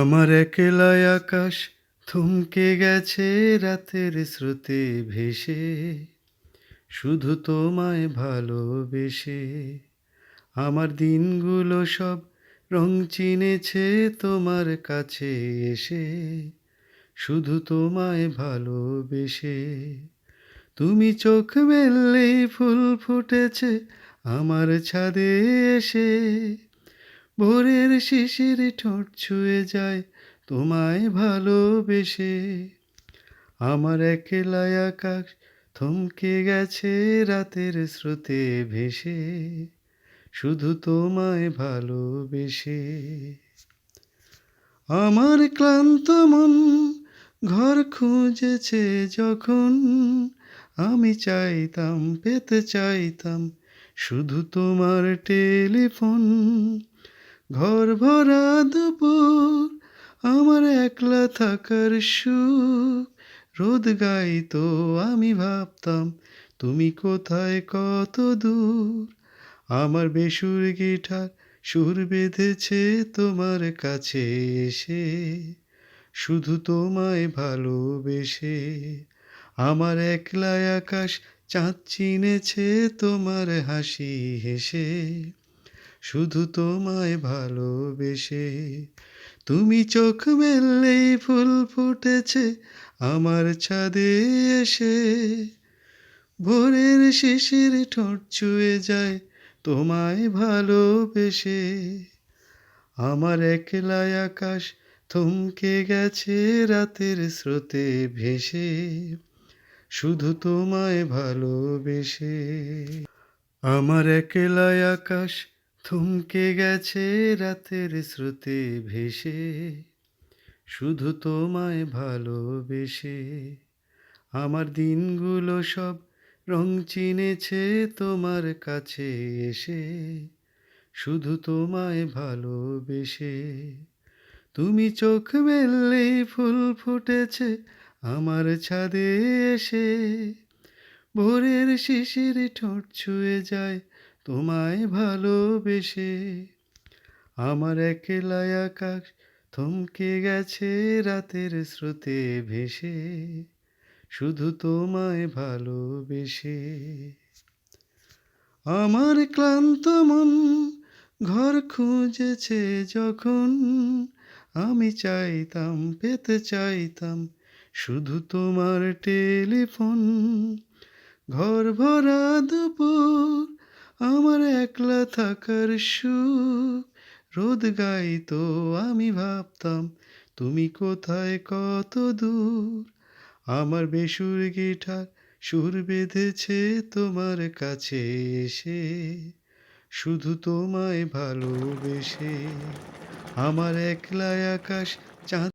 আমার একলাই আকাশ থমকে গেছে রাতের স্রোতে ভেসে, শুধু তোমায় ভালোবেসে। আমার দিনগুলো সব রং চিনেছে তোমার কাছে এসে, শুধু তোমায় ভালোবেসে। তুমি চোখ মেললেই ফুল ফুটেছে আমার ছাদে এসে, ভোরের শিশির ঠোঁট ছুঁয়ে যায় তোমায় ভালোবেসে। আমার একলা আকাশ থমকে গেছে রাতের স্রোতে ভেসে, শুধু তোমায় ভালোবেসে। আমার ক্লান্ত মন ঘর খুঁজেছে যখন, আমি চাইতাম পেতে চাইতাম শুধু তোমার টেলিফোন। ঘর ভরা দুপুর আমার একলা থাকার সুখ, রোদ গাইতো আমি ভাবতাম তুমি কোথায় কত দূর। আমার বেসুর গিটার সুর বেঁধেছে তোমার কাছে এসে, শুধু তোমায় ভালোবেসে। আমার একলা আকাশ চাঁদ চিনেছে তোমার হাসি হেসে, শুধু তোমায় ভালোবেসে। তুমি চোখ মেললেই ফুল ফুটেছে আমার ছাদে এসে, ভোরের শিশির ঠোঁট ছুঁয়ে যায় তোমায় ভালোবেসে। আমার একলা আকাশ থমকে গেছে রাতের স্রোতে ভেসে, শুধু তোমায় ভালোবেসে। আমার একলা আকাশ থমকে গেছে রাতের স্রোতে ভেসে, শুধু তোমায় ভালোবেসে। আমার দিনগুলো সব রং চিনেছে তোমার কাছে এসে, শুধু তোমায় ভালোবেসে। তুমি চোখ মেললেই ফুল ফুটেছে আমার ছাদে এসে, ভোরের শিশির ঠোঁট ছুঁয়ে যায় তোমায় ভালোবেসে। আমার একলা আকাশ থমকে গেছে রাতের স্রোতে ভেসে, শুধু তোমায় ভালোবেসে। আমার ক্লান্ত মন ঘর খুঁজেছে যখন, আমি চাইতাম পেতে চাইতাম শুধু তোমার টেলিফোন। ঘর ভরা দুপুর আমার একলা থাকার সুখ, রোদ গাইতো আমি ভাবতাম তুমি কোথায় কত দূর। আমার বেসুর গিটার সুর বেঁধেছে তোমার কাছে এসে, শুধু তোমায় ভালোবেসে। আমার একলা আকাশ চাঁদ